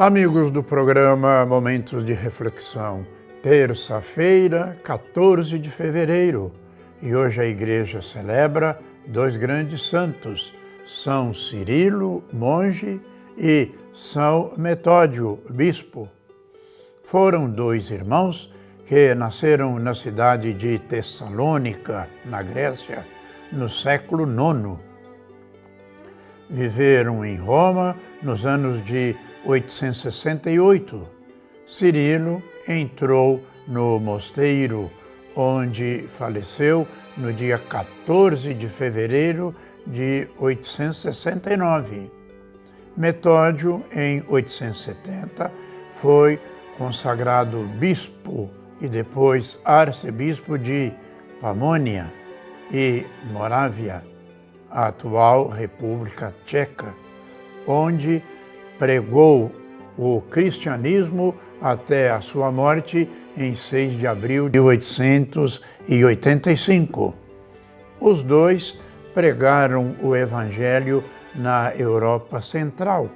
Amigos do programa Momentos de Reflexão, terça-feira, 14 de fevereiro, e hoje a igreja celebra dois grandes santos, São Cirilo, monge, e São Metódio, bispo. Foram dois irmãos que nasceram na cidade de Tessalônica, na Grécia, no século IX. Viveram em Roma nos anos de 868. Cirilo entrou no mosteiro, onde faleceu no dia 14 de fevereiro de 869. Metódio, em 870, foi consagrado bispo e depois arcebispo de Pamônia e Morávia, a atual República Tcheca, onde pregou o cristianismo até a sua morte em 6 de abril de 885. Os dois pregaram o Evangelho na Europa Central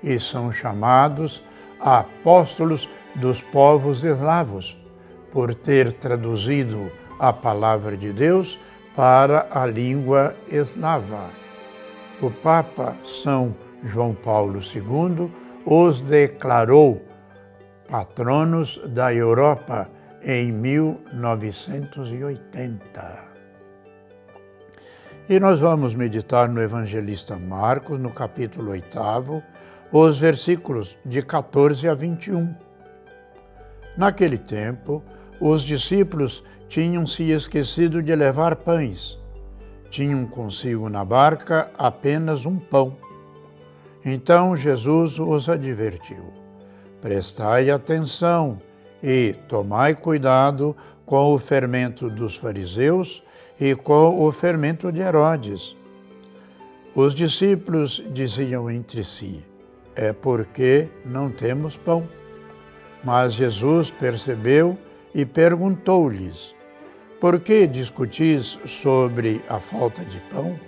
e são chamados apóstolos dos povos eslavos, por ter traduzido a palavra de Deus para a língua eslava. O Papa São João Paulo II os declarou patronos da Europa em 1980. E nós vamos meditar no evangelista Marcos, no capítulo 8, os versículos de 14 a 21. Naquele tempo, os discípulos tinham se esquecido de levar pães. Tinham consigo na barca apenas um pão. Então Jesus os advertiu: prestai atenção e tomai cuidado com o fermento dos fariseus e com o fermento de Herodes. Os discípulos diziam entre si: é porque não temos pão. Mas Jesus percebeu e perguntou-lhes: por que discutis sobre a falta de pão?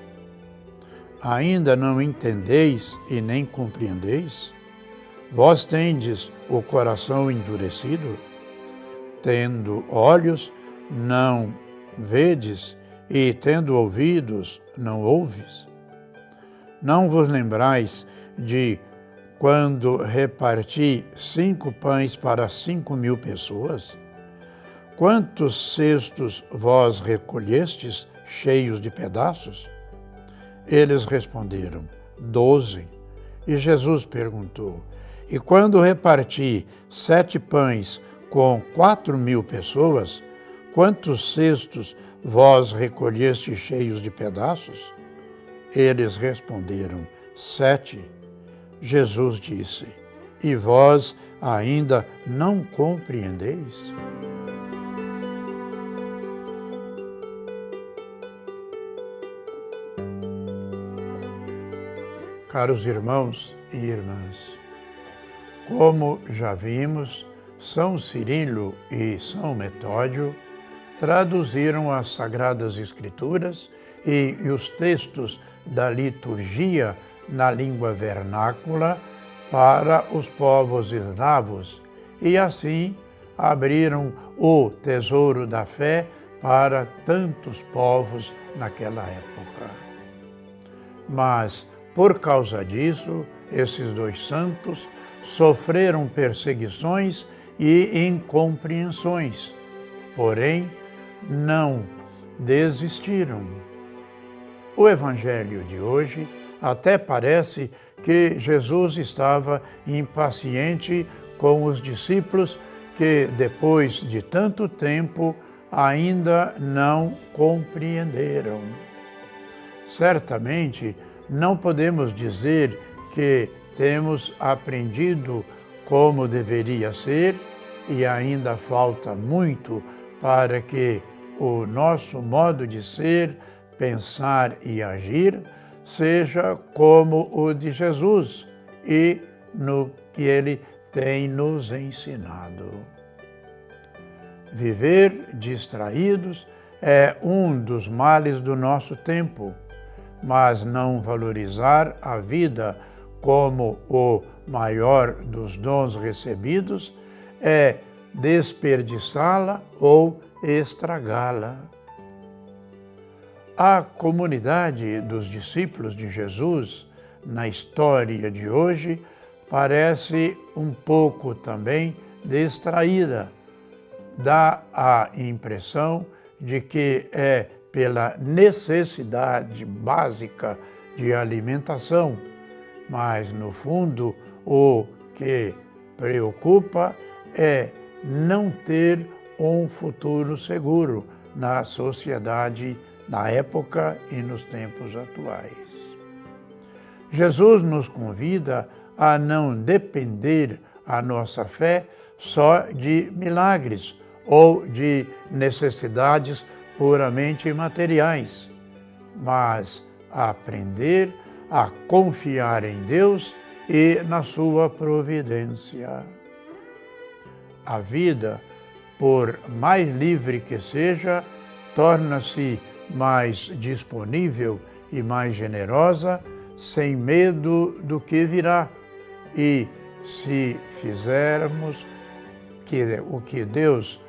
Ainda não entendeis e nem compreendeis? Vós tendes o coração endurecido? Tendo olhos, não vedes, e tendo ouvidos, não ouves? Não vos lembrais de quando reparti 5 pães para 5.000 pessoas? Quantos cestos vós recolhestes cheios de pedaços? Eles responderam: 12. E Jesus perguntou: e quando reparti 7 pães com 4.000 pessoas, quantos cestos vós recolhestes cheios de pedaços? Eles responderam: 7. Jesus disse: e vós ainda não compreendeis? Caros irmãos e irmãs, como já vimos, São Cirilo e São Metódio traduziram as Sagradas Escrituras e os textos da liturgia na língua vernácula para os povos eslavos e assim abriram o tesouro da fé para tantos povos naquela época. Mas, por causa disso, esses dois santos sofreram perseguições e incompreensões, porém não desistiram. O Evangelho de hoje até parece que Jesus estava impaciente com os discípulos que, depois de tanto tempo, ainda não compreenderam. Certamente, não podemos dizer que temos aprendido como deveria ser e ainda falta muito para que o nosso modo de ser, pensar e agir seja como o de Jesus e no que Ele tem nos ensinado. Viver distraídos é um dos males do nosso tempo, mas não valorizar a vida como o maior dos dons recebidos é desperdiçá-la ou estragá-la. A comunidade dos discípulos de Jesus, na história de hoje, parece um pouco também distraída. Dá a impressão de que é pela necessidade básica de alimentação, mas no fundo o que preocupa é não ter um futuro seguro na sociedade, na época e nos tempos atuais. Jesus nos convida a não depender a nossa fé só de milagres ou de necessidades puramente materiais, mas a aprender a confiar em Deus e na sua providência. A vida, por mais livre que seja, torna-se mais disponível e mais generosa, sem medo do que virá. E se fizermos o que Deus,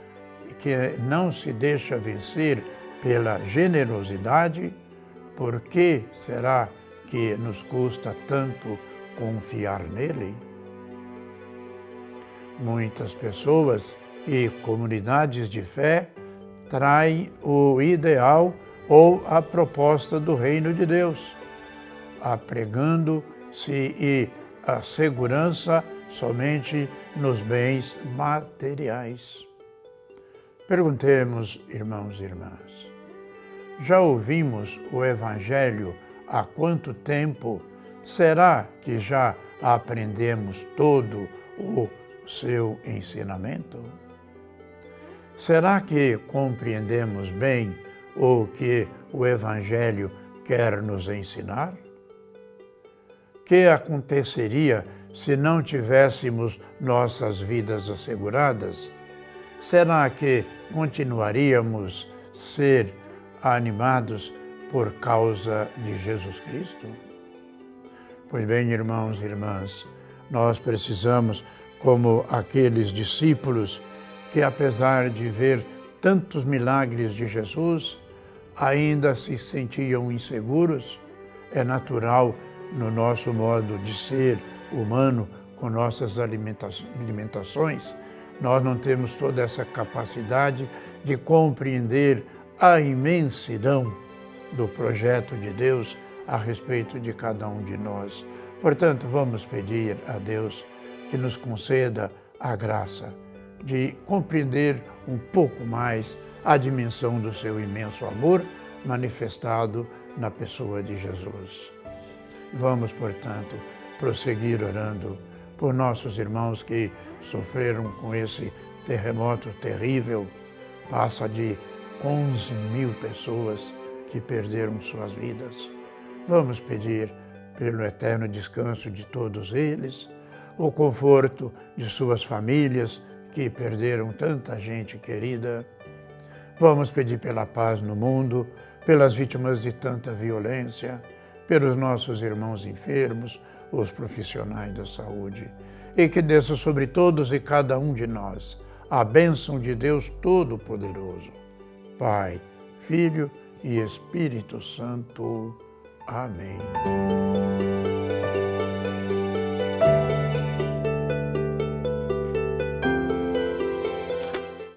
que não se deixa vencer pela generosidade, por que será que nos custa tanto confiar nele? Muitas pessoas e comunidades de fé traem o ideal ou a proposta do reino de Deus, apregando-se e a segurança somente nos bens materiais. Perguntemos, irmãos e irmãs, já ouvimos o Evangelho há quanto tempo? Será que já aprendemos todo o seu ensinamento? Será que compreendemos bem o que o Evangelho quer nos ensinar? O que aconteceria se não tivéssemos nossas vidas asseguradas? Será que continuaríamos a ser animados por causa de Jesus Cristo? Pois bem, irmãos e irmãs, nós precisamos, como aqueles discípulos que, apesar de ver tantos milagres de Jesus, ainda se sentiam inseguros. É natural no nosso modo de ser humano, com nossas alimentações, nós não temos toda essa capacidade de compreender a imensidão do projeto de Deus a respeito de cada um de nós. Portanto, vamos pedir a Deus que nos conceda a graça de compreender um pouco mais a dimensão do seu imenso amor manifestado na pessoa de Jesus. Vamos, portanto, prosseguir orando por nossos irmãos que sofreram com esse terremoto terrível. Passa de 11.000 pessoas que perderam suas vidas. Vamos pedir pelo eterno descanso de todos eles, o conforto de suas famílias que perderam tanta gente querida. Vamos pedir pela paz no mundo, pelas vítimas de tanta violência, pelos nossos irmãos enfermos, os profissionais da saúde, e que desça sobre todos e cada um de nós a bênção de Deus Todo-Poderoso, Pai, Filho e Espírito Santo. Amém.